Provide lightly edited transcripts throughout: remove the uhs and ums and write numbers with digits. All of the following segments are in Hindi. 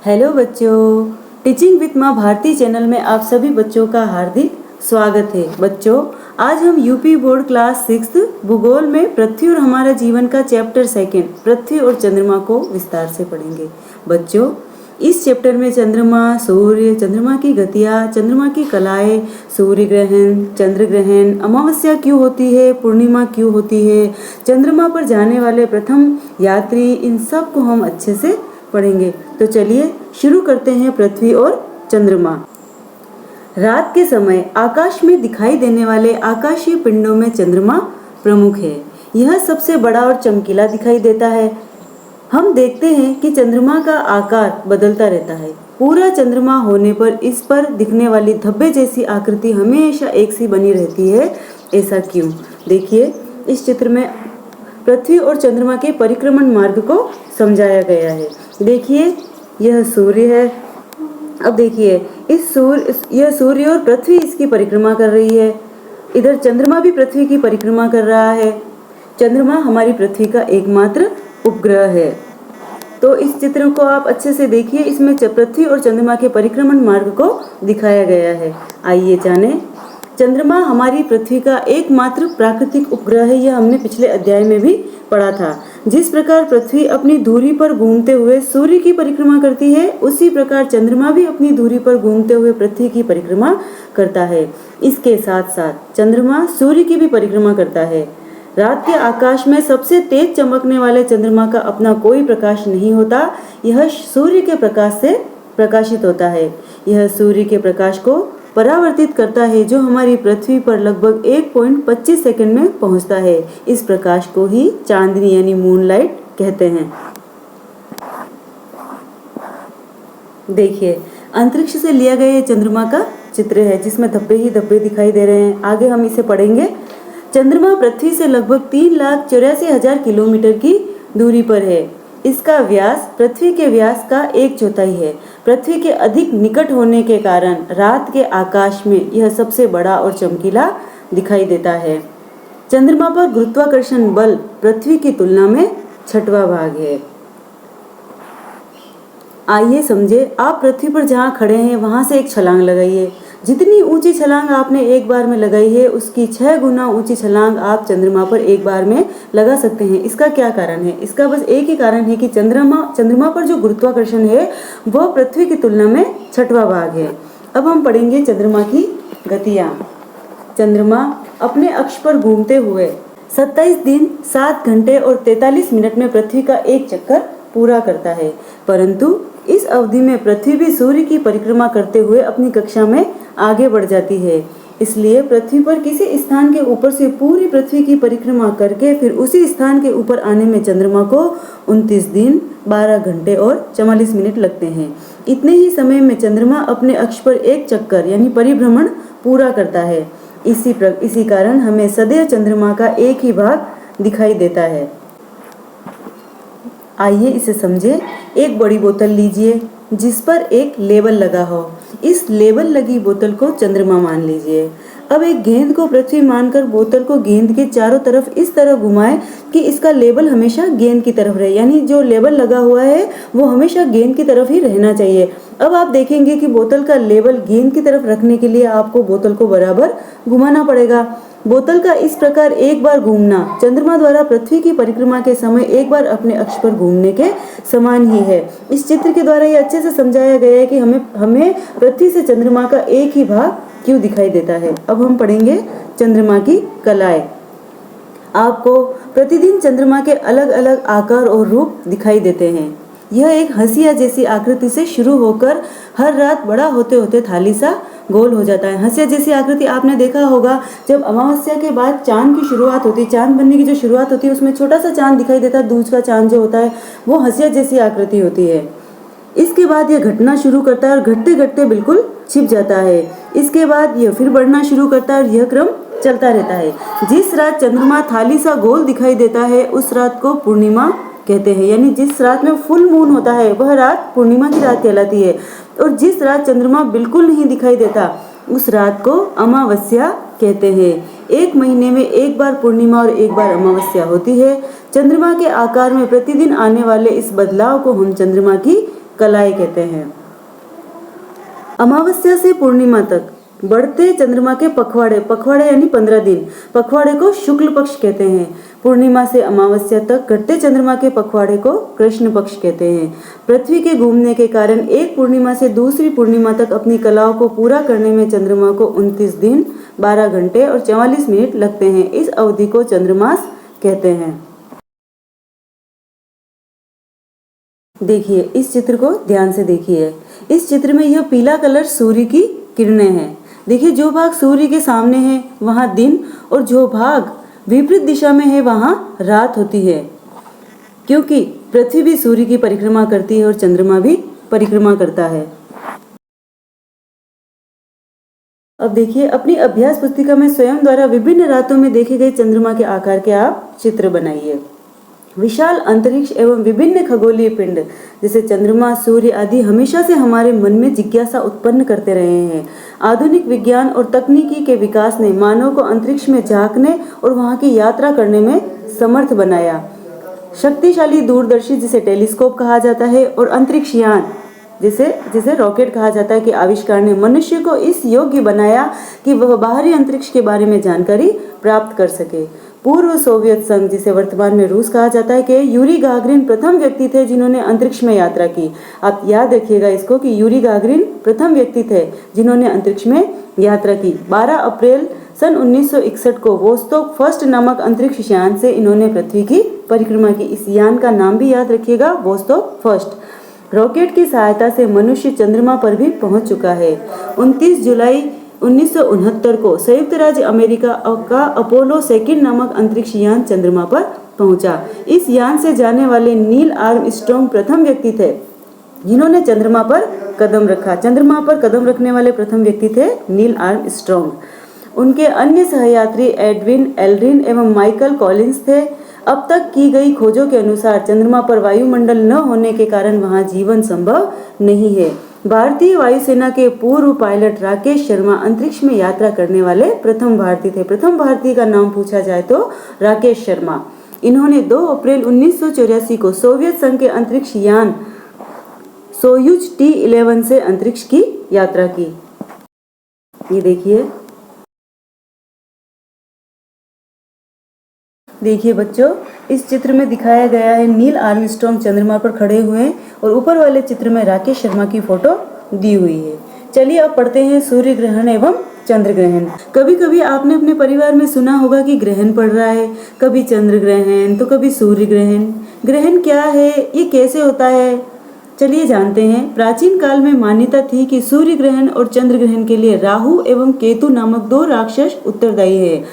हेलो बच्चों, टीचिंग विद माँ भारती चैनल में आप सभी बच्चों का हार्दिक स्वागत है। बच्चों, आज हम यूपी बोर्ड क्लास 6 भूगोल में पृथ्वी और हमारा जीवन का चैप्टर 2 पृथ्वी और चंद्रमा को विस्तार से पढ़ेंगे। बच्चों, इस चैप्टर में चंद्रमा, सूर्य, चंद्रमा की गतियाँ, चंद्रमा की कलाएं, सूर्य ग्रहण, चंद्र ग्रहण, अमावस्या क्यों होती है, पूर्णिमा क्यों होती है, चंद्रमा पर जाने वाले प्रथम यात्री, इन सब को हम अच्छे से पढ़ेंगे। तो चलिए शुरू करते हैं। पृथ्वी और चंद्रमा। रात के समय आकाश में दिखाई देने वाले आकाशीय पिंडों में चंद्रमा प्रमुख है। यह सबसे बड़ा और चमकीला दिखाई देता है। हम देखते हैं कि चंद्रमा का आकार बदलता रहता है। पूरा चंद्रमा होने पर इस पर दिखने वाली धब्बे जैसी आकृति हमेशा एक सी बनी रहती है। ऐसा क्यों? देखिए, इस चित्र में पृथ्वी और चंद्रमा के परिक्रमण मार्ग को समझाया गया है। देखिए, यह सूर्य है। अब देखिए, यह सूर्य और पृथ्वी इसकी परिक्रमा कर रही है। इधर चंद्रमा भी पृथ्वी की परिक्रमा कर रहा है। चंद्रमा हमारी पृथ्वी का एकमात्र उपग्रह है। तो इस चित्र को आप अच्छे से देखिए, इसमें पृथ्वी और चंद्रमा के परिक्रमण मार्ग को दिखाया गया है। आइए जानें। चंद्रमा हमारी पृथ्वी का एकमात्र प्राकृतिक उपग्रह है। यह हमने पिछले अध्याय में भी पढ़ा था। जिस प्रकार पृथ्वी अपनी धुरी पर घूमते हुए सूर्य की परिक्रमा करती है, उसी प्रकार चंद्रमा भी अपनी धुरी पर घूमते हुए पृथ्वी की परिक्रमा करता है। इसके साथ साथ चंद्रमा सूर्य की भी परिक्रमा करता है। रात के आकाश में सबसे तेज चमकने वाले चंद्रमा का अपना कोई प्रकाश नहीं होता। यह सूर्य के प्रकाश से प्रकाशित होता है। यह सूर्य के प्रकाश को परावर्तित करता है, जो हमारी पृथ्वी पर लगभग 1.25 सेकंड में पहुंचता है। इस प्रकाश को ही चांदनी यानी मूनलाइट कहते हैं। देखिए, अंतरिक्ष से लिया गया चंद्रमा का चित्र है, जिसमें धब्बे ही धब्बे दिखाई दे रहे हैं। आगे हम इसे पढ़ेंगे। चंद्रमा पृथ्वी से लगभग 3,84,000 किलोमीटर की दूरी पर है। इसका व्यास पृथ्वी के व्यास का 1/4 है। पृथ्वी के अधिक निकट होने के कारण रात के आकाश में यह सबसे बड़ा और चमकीला दिखाई देता है। चंद्रमा पर गुरुत्वाकर्षण बल पृथ्वी की तुलना में 6वां भाग है। आइए समझे। आप पृथ्वी पर जहाँ खड़े हैं वहाँ से एक छलांग लगाइए। जितनी ऊंची छलांग आपने एक बार में लगाई है, उसकी 6 गुना ऊंची छलांग आप चंद्रमा पर एक बार में लगा सकते हैं। इसका क्या कारण है? इसका बस एक ही कारण है कि चंद्रमा पर जो गुरुत्वाकर्षण है वह पृथ्वी की तुलना में 6वां भाग है। अब हम पढ़ेंगे चंद्रमा की गतियाँ। चंद्रमा अपने अक्ष पर घूमते हुए 27 दिन 7 घंटे और 43 मिनट में पृथ्वी का एक चक्कर पूरा करता है। परंतु इस अवधि में पृथ्वी भी सूर्य की परिक्रमा करते हुए अपनी कक्षा में आगे बढ़ जाती है। इसलिए पृथ्वी पर किसी स्थान के ऊपर से पूरी पृथ्वी की परिक्रमा करके फिर उसी स्थान के ऊपर आने में चंद्रमा को 29 दिन 12 घंटे और 44 मिनट लगते हैं। इतने ही समय में चंद्रमा अपने अक्ष पर एक चक्कर यानी परिभ्रमण पूरा करता है। इसी कारण हमें सदैव चंद्रमा का एक ही भाग दिखाई देता है। आइए इसे समझे। एक बड़ी बोतल लीजिए जिस पर एक लेबल लगा हो। इस लेबल लगी बोतल को चंद्रमा मान लीजिए। अब एक गेंद को पृथ्वी मानकर बोतल को गेंद के चारों तरफ इस तरह घुमाएं कि इसका लेबल हमेशा गेंद की तरफ रहे, यानी जो लेबल लगा हुआ है वो हमेशा गेंद की तरफ ही रहना चाहिए। अब आप देखेंगे कि बोतल का लेबल गेंद की तरफ रखने के लिए आपको बोतल को बराबर घुमाना पड़ेगा। बोतल का इस प्रकार एक बार घूमना चंद्रमा द्वारा पृथ्वी की परिक्रमा के समय एक बार अपने अक्ष पर घूमने के समान ही है। इस चित्र के द्वारा ये अच्छे से समझाया गया है कि हमें पृथ्वी से चंद्रमा का एक ही भाग क्यों दिखाई देता है। अब हम पढ़ेंगे चंद्रमा की कलाएं। आपको प्रतिदिन चंद्रमा के अलग अलग आकार और रूप दिखाई देते हैं। यह एक हंसिया जैसी आकृति से शुरू होकर हर रात बड़ा होते होते थाली सा गोल हो जाता है। हंसिया जैसी आकृति आपने देखा होगा, जब अमावस्या के बाद चांद की शुरुआत होती है, चांद बनने की जो शुरुआत होती है, उसमें छोटा सा चांद दिखाई देता है। दूज का चांद जो होता है वो हंसिया जैसी आकृति होती है। इसके बाद यह घटना शुरू करता है और घटते घटते बिल्कुल छिप जाता है। इसके बाद यह फिर बढ़ना शुरू करता है और यह क्रम चलता रहता है। जिस रात चंद्रमा थाली सा गोल दिखाई देता है उस रात को पूर्णिमा कहते हैं, यानी जिस रात में फुल मून होता है वह रात पूर्णिमा की रात कहलाती है। और जिस रात चंद्रमा बिल्कुल नहीं दिखाई देता उस रात को अमावस्या कहते हैं। एक महीने में एक बार पूर्णिमा और एक बार अमावस्या होती है। चंद्रमा के आकार में प्रतिदिन आने वाले इस बदलाव को हम चंद्रमा की कलाएं कहते हैं। अमावस्या से पूर्णिमा तक बढ़ते चंद्रमा के पखवाड़े यानी 15 दिन, पखवाड़े को शुक्ल पक्ष कहते हैं। पूर्णिमा से अमावस्या तक घटते चंद्रमा के पखवाड़े को कृष्ण पक्ष कहते हैं। पृथ्वी के घूमने के कारण एक पूर्णिमा से दूसरी पूर्णिमा तक अपनी कलाओं को पूरा करने में चंद्रमा को 29 दिन 12 घंटे और 44 मिनट लगते हैं। इस अवधि को चंद्रमास कहते हैं। देखिए, इस चित्र को ध्यान से देखिए। इस चित्र में यह पीला कलर सूर्य की किरणें हैं। देखिए, जो भाग सूर्य के सामने है वहां दिन और जो भाग विपरीत दिशा में है वहां रात होती है, क्योंकि पृथ्वी भी सूर्य की परिक्रमा करती है और चंद्रमा भी परिक्रमा करता है। अब देखिए, अपनी अभ्यास पुस्तिका में स्वयं द्वारा विभिन्न रातों में देखे गए चंद्रमा के आकार के आप चित्र बनाइए। विशाल अंतरिक्ष एवं विभिन्न खगोलीय पिंड जैसे चंद्रमा, सूर्य आदि हमेशा से हमारे मन में जिज्ञासा उत्पन्न करते रहे हैं। आधुनिक विज्ञान और तकनीकी के विकास ने मानव को अंतरिक्ष में झांकने और वहां की यात्रा करने में समर्थ बनाया। शक्तिशाली दूरदर्शी जिसे टेलीस्कोप कहा जाता है और अंतरिक्ष यान जिसे रॉकेट कहा जाता है के आविष्कार ने मनुष्य को इस योग्य बनाया कि वह बाहरी अंतरिक्ष के बारे में जानकारी प्राप्त कर सके। पूर्व सोवियत संघ जिसे वर्तमान में रूस कहा जाता है कि यूरी गागरिन प्रथम व्यक्ति थे जिन्होंने अंतरिक्ष में यात्रा की। आप याद रखिएगा इसको कि यूरी गागरिन प्रथम व्यक्ति थे जिन्होंने अंतरिक्ष में यात्रा की। 12 अप्रैल सन 1961 को वोस्तोक फर्स्ट नामक अंतरिक्ष यान से इन्होंने पृथ्वी की परिक्रमा की। इस यान का नाम भी याद रखिएगा, वोस्तोक फर्स्ट। रॉकेट की सहायता से मनुष्य चंद्रमा पर भी पहुंच चुका है। 29 जुलाई 1969 को संयुक्त राज्य अमेरिका का अपोलो 2 नामक अंतरिक्ष यान चंद्रमा पर पहुंचा। इस यान से जाने वाले नील आर्मस्ट्रॉन्ग प्रथम व्यक्ति थे जिन्होंने चंद्रमा पर कदम रखा। चंद्रमा पर कदम रखने वाले प्रथम व्यक्ति थे नील आर्मस्ट्रॉन्ग। उनके अन्य सहयात्री एडविन एल्ड्रिन एवं माइकल कॉलिंस थे। अब तक की गई खोजों के अनुसार चंद्रमा पर वायुमंडल न होने के कारण वहां जीवन संभव नहीं है। भारतीय वायुसेना के पूर्व पायलट राकेश शर्मा अंतरिक्ष में यात्रा करने वाले प्रथम भारतीय थे। प्रथम भारतीय का नाम पूछा जाए तो राकेश शर्मा। इन्होंने 2 अप्रैल 1984 को सोवियत संघ के अंतरिक्ष यान सोयुज T-11 से अंतरिक्ष की यात्रा की। ये देखिए बच्चों, इस चित्र में दिखाया गया है नील आर्मस्ट्रॉन्ग चंद्रमा पर खड़े हुए और ऊपर वाले चित्र में राकेश शर्मा की फोटो दी हुई है। चलिए अब पढ़ते हैं सूर्य ग्रहण एवं चंद्र ग्रहण। कभी कभी आपने अपने परिवार में सुना होगा कि ग्रहण पड़ रहा है, कभी चंद्र ग्रहण तो कभी सूर्य ग्रहण। ग्रहण क्या है, ये कैसे होता है, चलिए जानते हैं। प्राचीन काल में मान्यता थी कि सूर्य ग्रहण और चंद्र ग्रहण के लिए राहु एवं केतु नामक 2 राक्षस उत्तरदायी है।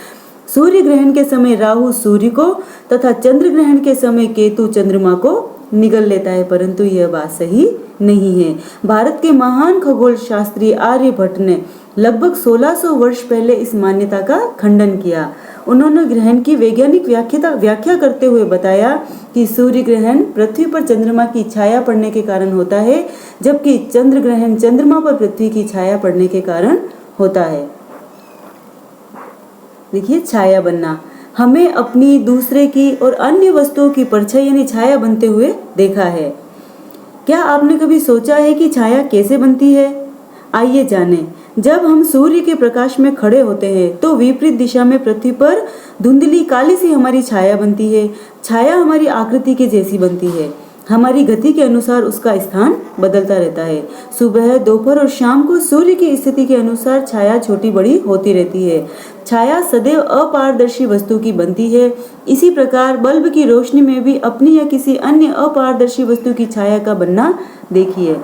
सूर्य ग्रहण के समय राहु सूर्य को तथा चंद्र ग्रहण के समय केतु चंद्रमा को निगल लेता है, परंतु यह बात सही नहीं है। भारत के महान खगोल शास्त्री आर्यभट्ट ने लगभग 1600 वर्ष पहले इस मान्यता का खंडन किया। उन्होंने ग्रहण की वैज्ञानिक व्याख्या करते हुए बताया कि सूर्य ग्रहण पृथ्वी पर चंद्रमा की छाया पड़ने के कारण होता है, जबकि चंद्र ग्रहण चंद्रमा पर पृथ्वी की छाया पड़ने के कारण होता है। देखिए, छाया बनना, हमें अपनी, दूसरे की और अन्य वस्तुओं की परछाई यानी छाया बनते हुए देखा है। क्या आपने कभी सोचा है कि छाया कैसे बनती है? आइए जानें। जब हम सूर्य के प्रकाश में खड़े होते हैं तो विपरीत दिशा में पृथ्वी पर धुंधली काली सी हमारी छाया बनती है। छाया हमारी आकृति के जैसी बनती है। हमारी गति के अनुसार उसका स्थान बदलता रहता है। सुबह, दोपहर और शाम को सूर्य की स्थिति के अनुसार छाया छोटी बड़ी होती रहती है। छाया सदैव अपारदर्शी वस्तु की बनती है। इसी प्रकार बल्ब की रोशनी में भी अपनी या किसी अन्य अपारदर्शी वस्तु की छाया का बनना देखिए।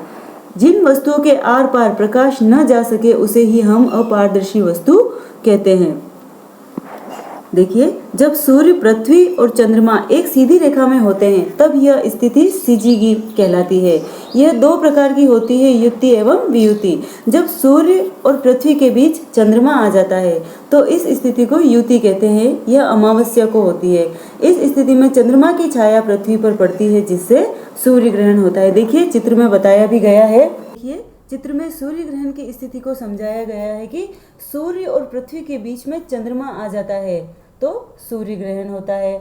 जिन वस्तुओं के आर पार प्रकाश न जा सके उसे ही हम अपारदर्शी वस्तु कहते हैं। देखिए, जब सूर्य, पृथ्वी और चंद्रमा एक सीधी रेखा में होते हैं तब यह स्थिति सीजीगी कहलाती है। यह 2 प्रकार की होती है, युति एवं वियुति। जब सूर्य और पृथ्वी के बीच चंद्रमा आ जाता है तो इस स्थिति को युति कहते हैं। यह अमावस्या को होती है। इस स्थिति में चंद्रमा की छाया पृथ्वी पर पड़ती है जिससे सूर्य ग्रहण होता है। देखिए, चित्र में बताया भी गया है। देखिए, चित्र में सूर्य ग्रहण की स्थिति को समझाया गया है कि सूर्य और पृथ्वी के बीच में चंद्रमा आ जाता है तो सूर्य ग्रहण होता है।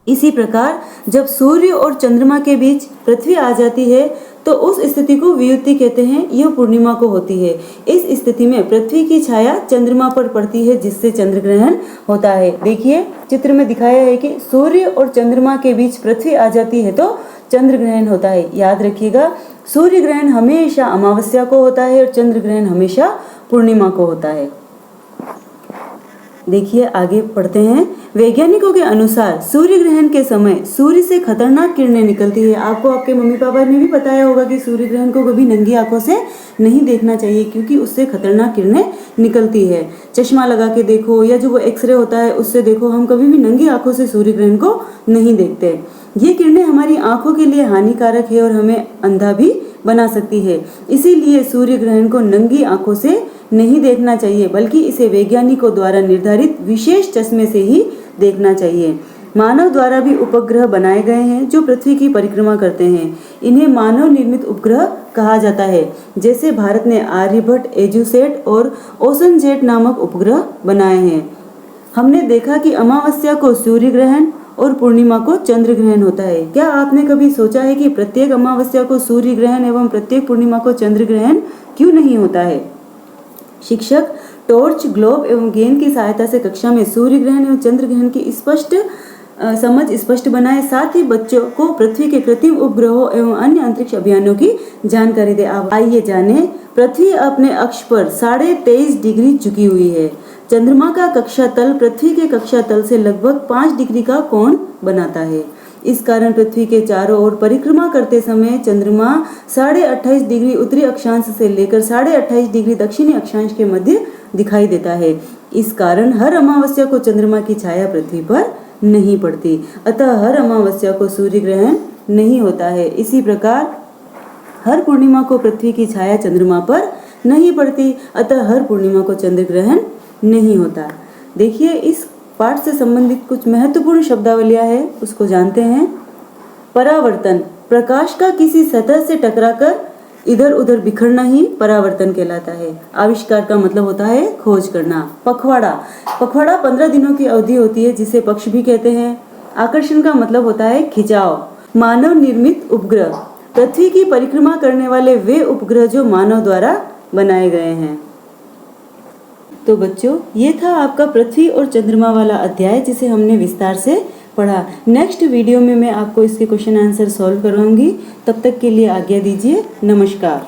इसी प्रकार जब सूर्य और चंद्रमा के बीच पृथ्वी आ जाती है तो उस स्थिति को वियुति कहते हैं। यह पूर्णिमा को होती है। इस स्थिति में पृथ्वी की छाया चंद्रमा पर पड़ती है, जिससे चंद्र ग्रहण होता है। देखिए चित्र में दिखाया है कि सूर्य और चंद्रमा के बीच पृथ्वी आ जाती है तो चंद्र ग्रहण होता है। याद रखिएगा, सूर्य ग्रहण हमेशा अमावस्या को होता है और चंद्र ग्रहण हमेशा पूर्णिमा को होता है। देखिए आगे पढ़ते हैं। वैज्ञानिकों के अनुसार सूर्य ग्रहण के समय सूर्य से खतरनाक किरणें निकलती है। आपको आपके मम्मी पापा ने भी बताया होगा कि सूर्य ग्रहण को कभी नंगी आंखों से नहीं देखना चाहिए, क्योंकि उससे खतरनाक किरणें निकलती है। चश्मा लगा के देखो या जो वो एक्सरे होता है उससे देखो, हम कभी भी नंगी आंखों से सूर्य ग्रहण को नहीं देखते। ये किरणें हमारी आंखों के लिए हानिकारक है और हमें अंधा भी बना सकती है। इसीलिए सूर्य ग्रहण को नंगी आंखों से नहीं देखना चाहिए, बल्कि इसे वैज्ञानिकों द्वारा निर्धारित विशेष चश्मे से ही देखना चाहिए। मानव द्वारा भी उपग्रह बनाए गए हैं जो पृथ्वी की परिक्रमा करते हैं। इन्हें मानव निर्मित उपग्रह कहा जाता है। जैसे भारत ने आर्यभट्ट, एजुसेट और ओशनजेट नामक उपग्रह बनाए हैं। हमने देखा कि अमावस्या को सूर्य ग्रहण और पूर्णिमा को चंद्र ग्रहण होता है। क्या आपने कभी सोचा है कि प्रत्येक अमावस्या को सूर्य ग्रहण एवं प्रत्येक पूर्णिमा को चंद्र ग्रहण क्यों नहीं होता है? शिक्षक टॉर्च, ग्लोब एवं गेंद की सहायता से कक्षा में सूर्य ग्रहण एवं चंद्र ग्रहण की समझ स्पष्ट बनाए। साथ ही बच्चों को पृथ्वी के कृत्रिम उपग्रहों एवं अन्य अंतरिक्ष अभियानों की जानकारी दे। आइए जाने, पृथ्वी अपने अक्ष पर 23.5 डिग्री झुकी हुई है। चंद्रमा का कक्षा तल पृथ्वी के कक्षा तल से लगभग 5 डिग्री का कोण बनाता है। इस कारण पृथ्वी के चारों ओर परिक्रमा करते समय चंद्रमा 28.5 डिग्री उत्तरी अक्षांश से लेकर 28.5 डिग्री दक्षिणी अक्षांश के मध्य दिखाई देता है। इस कारण हर अमावस्या को चंद्रमा की छाया पृथ्वी पर नहीं पड़ती, अतः हर अमावस्या को सूर्य ग्रहण नहीं होता है। इसी प्रकार हर पूर्णिमा को पृथ्वी की छाया चंद्रमा पर नहीं पड़ती, अतः हर पूर्णिमा को चंद्र ग्रहण नहीं होता। देखिए इस पाठ से संबंधित कुछ महत्वपूर्ण शब्दावलियां है, उसको जानते हैं। परावर्तन, प्रकाश का किसी सतह से टकराकर इधर उधर बिखरना ही परावर्तन कहलाता है। आविष्कार का मतलब होता है खोज करना। पखवाड़ा, पखवाड़ा 15 दिनों की अवधि होती है, जिसे पक्ष भी कहते हैं। आकर्षण का मतलब होता है खिंचाव। मानव निर्मित उपग्रह, पृथ्वी की परिक्रमा करने वाले वे उपग्रह जो मानव द्वारा बनाए गए हैं। तो बच्चों, ये था आपका पृथ्वी और चंद्रमा वाला अध्याय, जिसे हमने विस्तार से पढ़ा। नेक्स्ट वीडियो में मैं आपको इसके क्वेश्चन आंसर सॉल्व करवाऊंगी। तब तक के लिए आज्ञा दीजिए। नमस्कार।